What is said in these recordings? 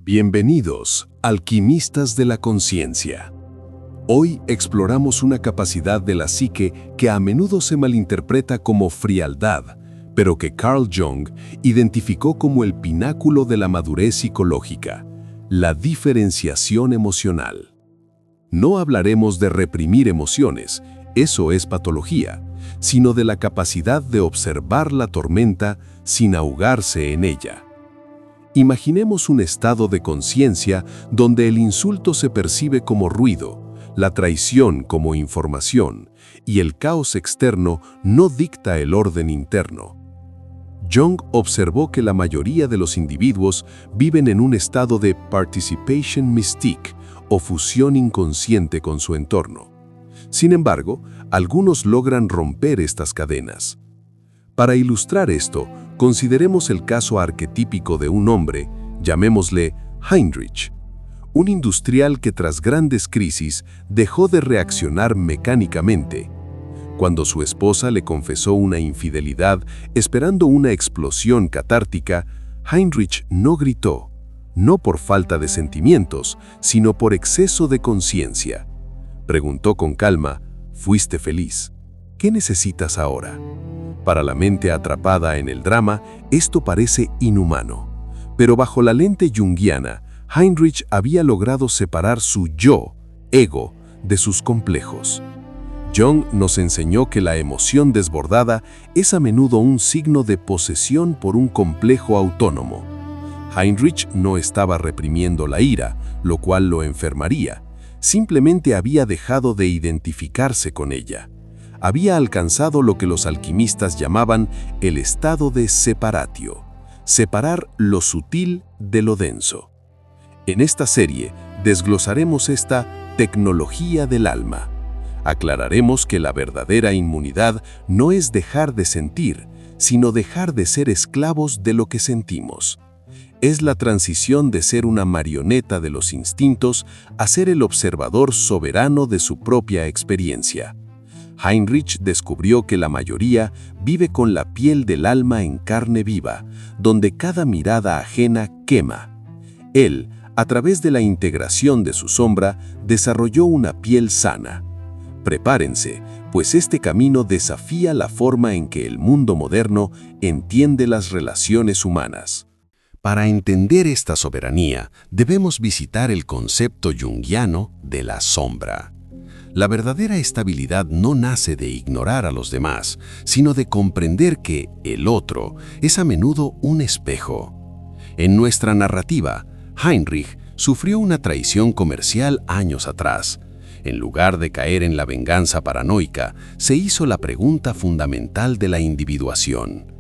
Bienvenidos, alquimistas de la conciencia. Hoy exploramos una capacidad de la psique que a menudo se malinterpreta como frialdad, pero que Carl Jung identificó como el pináculo de la madurez psicológica, la diferenciación emocional. No hablaremos de reprimir emociones, eso es patología, sino de la capacidad de observar la tormenta sin ahogarse en ella. Imaginemos un estado de conciencia donde el insulto se percibe como ruido, la traición como información, y el caos externo no dicta el orden interno. Jung observó que la mayoría de los individuos viven en un estado de participation mystique o fusión inconsciente con su entorno. Sin embargo, algunos logran romper estas cadenas. Para ilustrar esto, consideremos el caso arquetípico de un hombre, llamémosle Heinrich, un industrial que tras grandes crisis dejó de reaccionar mecánicamente. Cuando su esposa le confesó una infidelidad esperando una explosión catártica, Heinrich no gritó, no por falta de sentimientos, sino por exceso de conciencia. Preguntó con calma, ¿fuiste feliz? ¿Qué necesitas ahora? Para la mente atrapada en el drama, esto parece inhumano. Pero bajo la lente junguiana, Heinrich había logrado separar su yo, ego, de sus complejos. Jung nos enseñó que la emoción desbordada es a menudo un signo de posesión por un complejo autónomo. Heinrich no estaba reprimiendo la ira, lo cual lo enfermaría. Simplemente había dejado de identificarse con ella. Había alcanzado lo que los alquimistas llamaban el estado de separatio, separar lo sutil de lo denso. En esta serie desglosaremos esta tecnología del alma. Aclararemos que la verdadera inmunidad no es dejar de sentir, sino dejar de ser esclavos de lo que sentimos. Es la transición de ser una marioneta de los instintos a ser el observador soberano de su propia experiencia. Heinrich descubrió que la mayoría vive con la piel del alma en carne viva, donde cada mirada ajena quema. Él, a través de la integración de su sombra, desarrolló una piel sana. Prepárense, pues este camino desafía la forma en que el mundo moderno entiende las relaciones humanas. Para entender esta soberanía, debemos visitar el concepto junguiano de la sombra. La verdadera estabilidad no nace de ignorar a los demás, sino de comprender que el otro es a menudo un espejo. En nuestra narrativa, Heinrich sufrió una traición comercial años atrás. En lugar de caer en la venganza paranoica, se hizo la pregunta fundamental de la individuación.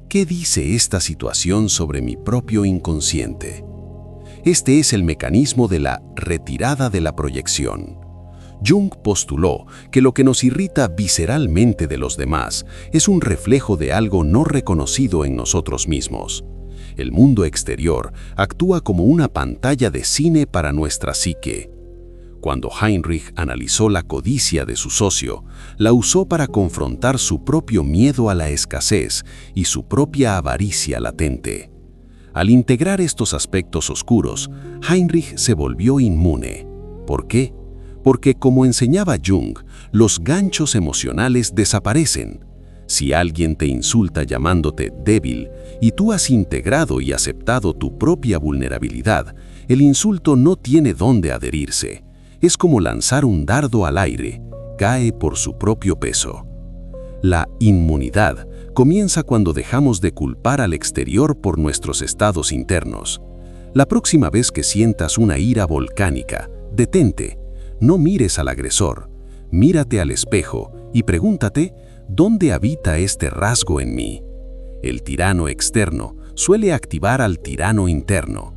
¿Qué dice esta situación sobre mi propio inconsciente? Este es el mecanismo de la retirada de la proyección. Jung postuló que lo que nos irrita visceralmente de los demás es un reflejo de algo no reconocido en nosotros mismos. El mundo exterior actúa como una pantalla de cine para nuestra psique. Cuando Heinrich analizó la codicia de su socio, la usó para confrontar su propio miedo a la escasez y su propia avaricia latente. Al integrar estos aspectos oscuros, Heinrich se volvió inmune. ¿Por qué? Porque, como enseñaba Jung, los ganchos emocionales desaparecen. Si alguien te insulta llamándote débil y tú has integrado y aceptado tu propia vulnerabilidad, el insulto no tiene dónde adherirse. Es como lanzar un dardo al aire, cae por su propio peso. La inmunidad comienza cuando dejamos de culpar al exterior por nuestros estados internos. La próxima vez que sientas una ira volcánica, detente. No mires al agresor, mírate al espejo y pregúntate, ¿dónde habita este rasgo en mí? El tirano externo suele activar al tirano interno.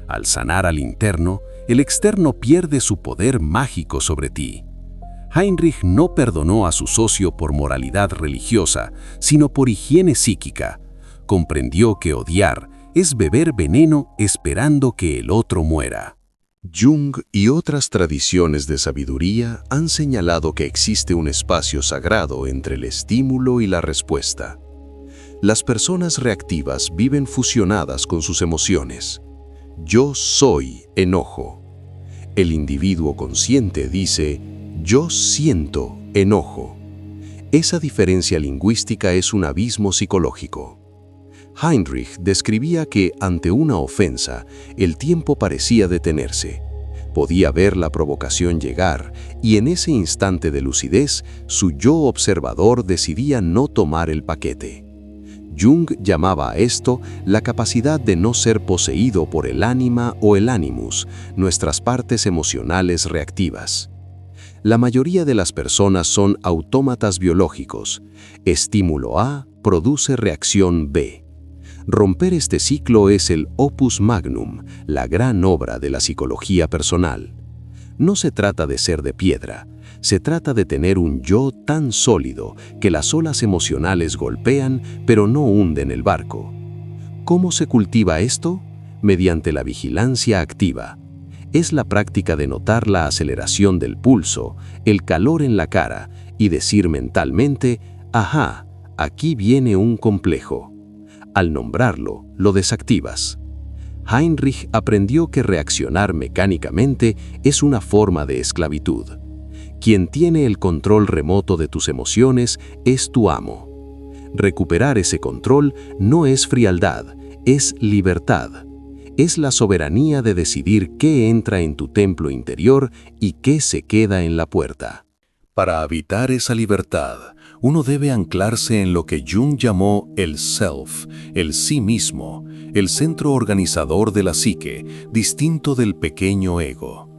Al sanar al interno, el externo pierde su poder mágico sobre ti. Heinrich no perdonó a su socio por moralidad religiosa, sino por higiene psíquica. Comprendió que odiar es beber veneno esperando que el otro muera. Jung y otras tradiciones de sabiduría han señalado que existe un espacio sagrado entre el estímulo y la respuesta. Las personas reactivas viven fusionadas con sus emociones. yo soy enojo. El individuo consciente dice, yo siento enojo. Esa diferencia lingüística es un abismo psicológico. Heinrich describía que, ante una ofensa, el tiempo parecía detenerse. Podía ver la provocación llegar, y en ese instante de lucidez, su yo observador decidía no tomar el paquete. Jung llamaba a esto la capacidad de no ser poseído por el ánima o el animus, nuestras partes emocionales reactivas. La mayoría de las personas son autómatas biológicos. Estímulo A produce reacción B. Romper este ciclo es el opus magnum, la gran obra de la psicología personal. No se trata de ser de piedra, se trata de tener un yo tan sólido que las olas emocionales golpean pero no hunden el barco. ¿Cómo se cultiva esto? Mediante la vigilancia activa. Es la práctica de notar la aceleración del pulso, el calor en la cara y decir mentalmente, ajá, aquí viene un complejo. Al nombrarlo, lo desactivas. Heinrich aprendió que reaccionar mecánicamente es una forma de esclavitud. Quien tiene el control remoto de tus emociones es tu amo. Recuperar ese control no es frialdad, es libertad. Es la soberanía de decidir qué entra en tu templo interior y qué se queda en la puerta. Para habitar esa libertad, uno debe anclarse en lo que Jung llamó el self, el sí mismo, el centro organizador de la psique, distinto del pequeño ego.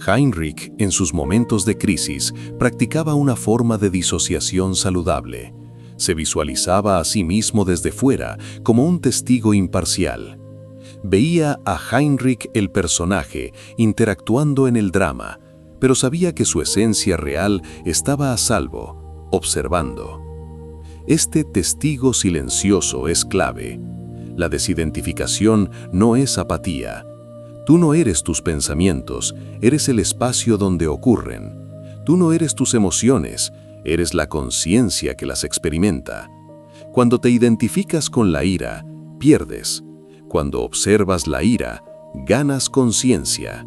Heinrich, en sus momentos de crisis, practicaba una forma de disociación saludable. Se visualizaba a sí mismo desde fuera, como un testigo imparcial. Veía a Heinrich el personaje interactuando en el drama, pero sabía que su esencia real estaba a salvo, observando. Este testigo silencioso es clave. La desidentificación no es apatía. Tú no eres tus pensamientos, eres el espacio donde ocurren. Tú no eres tus emociones, eres la conciencia que las experimenta. Cuando te identificas con la ira, pierdes. Cuando observas la ira, ganas conciencia.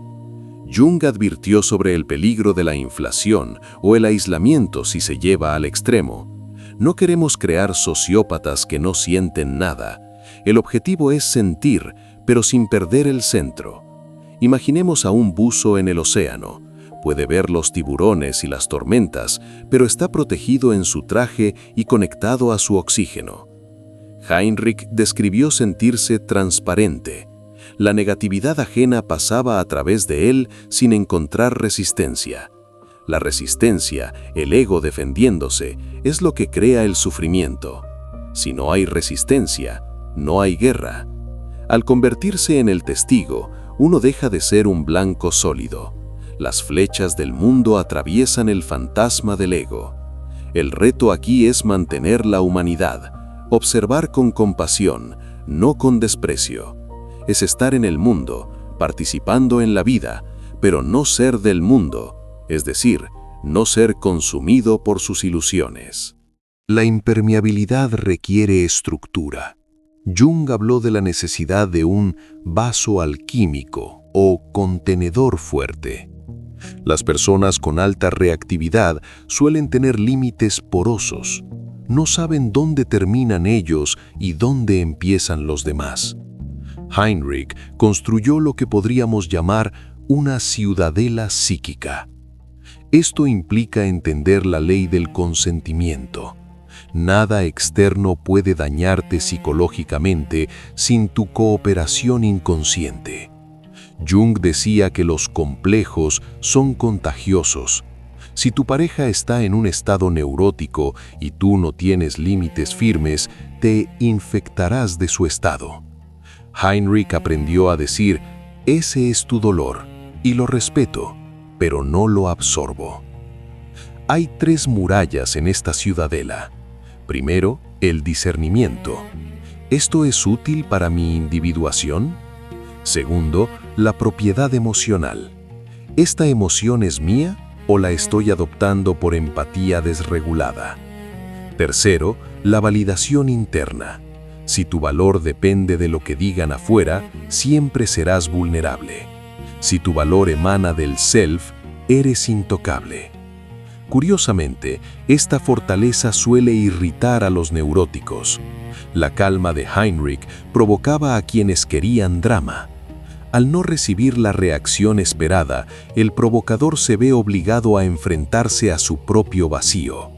Jung advirtió sobre el peligro de la inflación o el aislamiento si se lleva al extremo. No queremos crear sociópatas que no sienten nada. El objetivo es sentir, pero sin perder el centro. Imaginemos a un buzo en el océano. Puede ver los tiburones y las tormentas, pero está protegido en su traje y conectado a su oxígeno. Heinrich describió sentirse transparente. La negatividad ajena pasaba a través de él sin encontrar resistencia. La resistencia, el ego defendiéndose, es lo que crea el sufrimiento. Si no hay resistencia, no hay guerra. Al convertirse en el testigo, uno deja de ser un blanco sólido. Las flechas del mundo atraviesan el fantasma del ego. El reto aquí es mantener la humanidad, observar con compasión, no con desprecio. Es estar en el mundo, participando en la vida, pero no ser del mundo, es decir, no ser consumido por sus ilusiones. La impermeabilidad requiere estructura. Jung habló de la necesidad de un vaso alquímico o contenedor fuerte. Las personas con alta reactividad suelen tener límites porosos. No saben dónde terminan ellos y dónde empiezan los demás. Heinrich construyó lo que podríamos llamar una ciudadela psíquica. Esto implica entender la ley del consentimiento. Nada externo puede dañarte psicológicamente sin tu cooperación inconsciente. Jung decía que los complejos son contagiosos. Si tu pareja está en un estado neurótico y tú no tienes límites firmes, te infectarás de su estado. Heinrich aprendió a decir, ese es tu dolor, y lo respeto, pero no lo absorbo. Hay 3 murallas en esta ciudadela. Primero, el discernimiento. ¿Esto es útil para mi individuación? Segundo, la propiedad emocional. ¿Esta emoción es mía o la estoy adoptando por empatía desregulada? Tercero, la validación interna. Si tu valor depende de lo que digan afuera, siempre serás vulnerable. Si tu valor emana del self, eres intocable. Curiosamente, esta fortaleza suele irritar a los neuróticos. La calma de Heinrich provocaba a quienes querían drama. Al no recibir la reacción esperada, el provocador se ve obligado a enfrentarse a su propio vacío.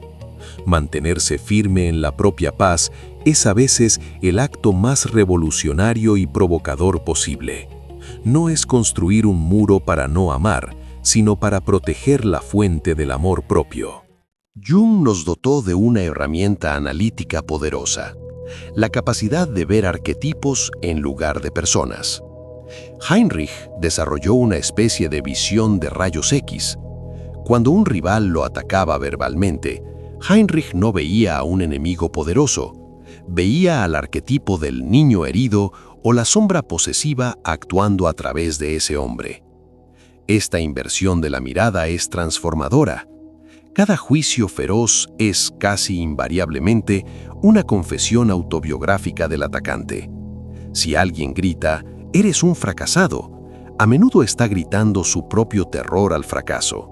Mantenerse firme en la propia paz es a veces el acto más revolucionario y provocador posible. No es construir un muro para no amar, sino para proteger la fuente del amor propio. Jung nos dotó de una herramienta analítica poderosa, la capacidad de ver arquetipos en lugar de personas. Heinrich desarrolló una especie de visión de rayos X. Cuando un rival lo atacaba verbalmente, Heinrich no veía a un enemigo poderoso, veía al arquetipo del niño herido o la sombra posesiva actuando a través de ese hombre. Esta inversión de la mirada es transformadora. Cada juicio feroz es casi invariablemente una confesión autobiográfica del atacante. Si alguien grita, «eres un fracasado», a menudo está gritando su propio terror al fracaso.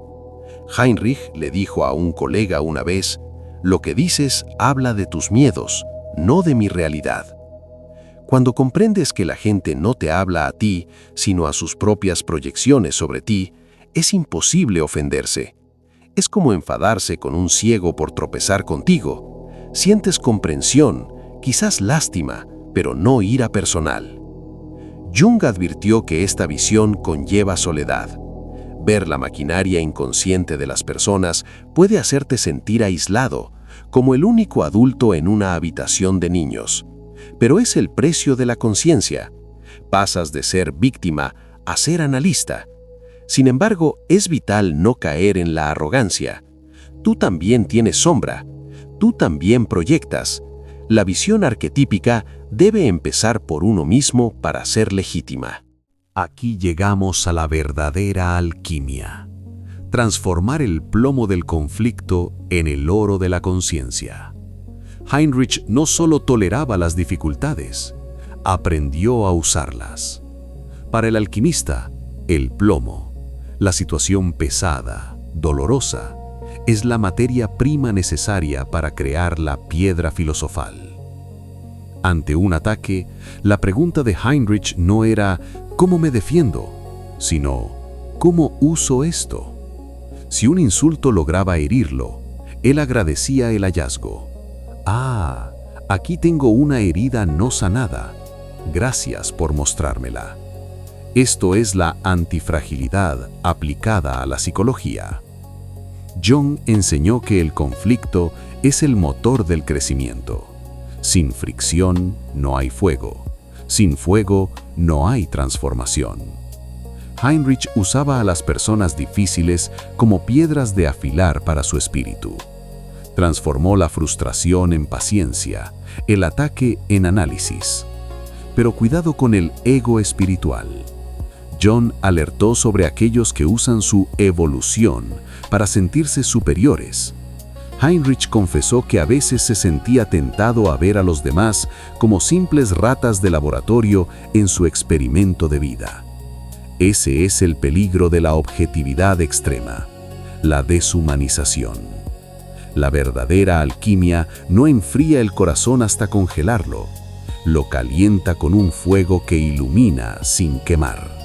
Heinrich le dijo a un colega una vez, «Lo que dices habla de tus miedos, no de mi realidad». Cuando comprendes que la gente no te habla a ti, sino a sus propias proyecciones sobre ti, es imposible ofenderse. Es como enfadarse con un ciego por tropezar contigo. Sientes comprensión, quizás lástima, pero no ira personal. Jung advirtió que esta visión conlleva soledad. Ver la maquinaria inconsciente de las personas puede hacerte sentir aislado, como el único adulto en una habitación de niños. Pero es el precio de la conciencia. Pasas de ser víctima a ser analista. Sin embargo, es vital no caer en la arrogancia. Tú también tienes sombra. Tú también proyectas. La visión arquetípica debe empezar por uno mismo para ser legítima. Aquí llegamos a la verdadera alquimia. Transformar el plomo del conflicto en el oro de la conciencia. Heinrich no solo toleraba las dificultades, aprendió a usarlas. Para el alquimista, el plomo, la situación pesada, dolorosa, es la materia prima necesaria para crear la piedra filosofal. Ante un ataque, la pregunta de Heinrich no era «¿cómo me defiendo?», sino «¿cómo uso esto?». Si un insulto lograba herirlo, él agradecía el hallazgo. «Ah, aquí tengo una herida no sanada. Gracias por mostrármela». Esto es la antifragilidad aplicada a la psicología. Jung enseñó que el conflicto es el motor del crecimiento. Sin fricción no hay fuego. Sin fuego no hay transformación. Heinrich usaba a las personas difíciles como piedras de afilar para su espíritu. Transformó la frustración en paciencia, el ataque en análisis. Pero cuidado con el ego espiritual. Jung alertó sobre aquellos que usan su evolución para sentirse superiores. Heinrich confesó que a veces se sentía tentado a ver a los demás como simples ratas de laboratorio en su experimento de vida. Ese es el peligro de la objetividad extrema, la deshumanización. La verdadera alquimia no enfría el corazón hasta congelarlo, lo calienta con un fuego que ilumina sin quemar.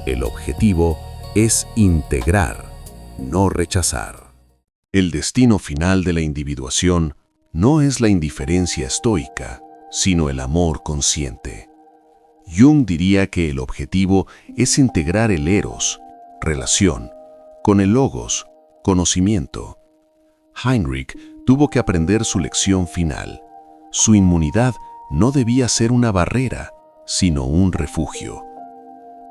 El objetivo es integrar, no rechazar. El destino final de la individuación no es la indiferencia estoica, sino el amor consciente. Jung diría que el objetivo es integrar el eros, relación, con el logos, conocimiento. Heinrich tuvo que aprender su lección final. Su inmunidad no debía ser una barrera, sino un refugio.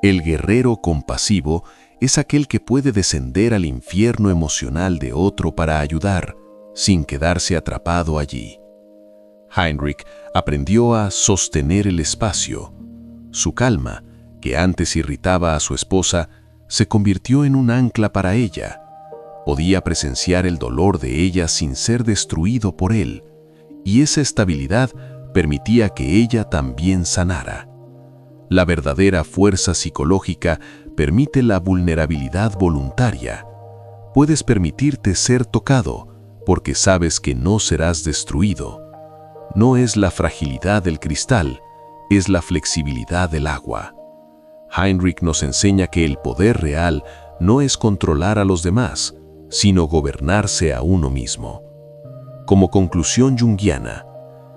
El guerrero compasivo es aquel que puede descender al infierno emocional de otro para ayudar, sin quedarse atrapado allí. Heinrich aprendió a sostener el espacio. Su calma, que antes irritaba a su esposa, se convirtió en un ancla para ella. Podía presenciar el dolor de ella sin ser destruido por él, y esa estabilidad permitía que ella también sanara. La verdadera fuerza psicológica permite la vulnerabilidad voluntaria. Puedes permitirte ser tocado porque sabes que no serás destruido. No es la fragilidad del cristal, es la flexibilidad del agua. Heinrich nos enseña que el poder real no es controlar a los demás, sino gobernarse a uno mismo. Como conclusión junguiana,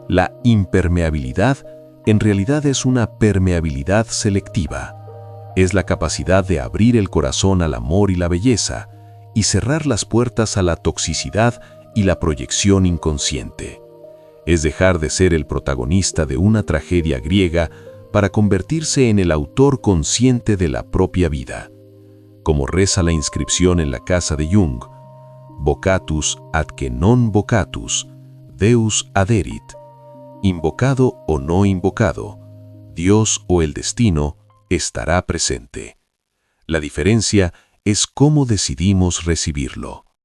la impermeabilidad en realidad es una permeabilidad selectiva. Es la capacidad de abrir el corazón al amor y la belleza y cerrar las puertas a la toxicidad y la proyección inconsciente. Es dejar de ser el protagonista de una tragedia griega para convertirse en el autor consciente de la propia vida. Como reza la inscripción en la casa de Jung, vocatus ad que non vocatus, Deus aderit. Invocado o no invocado, Dios o el destino estará presente. La diferencia es cómo decidimos recibirlo.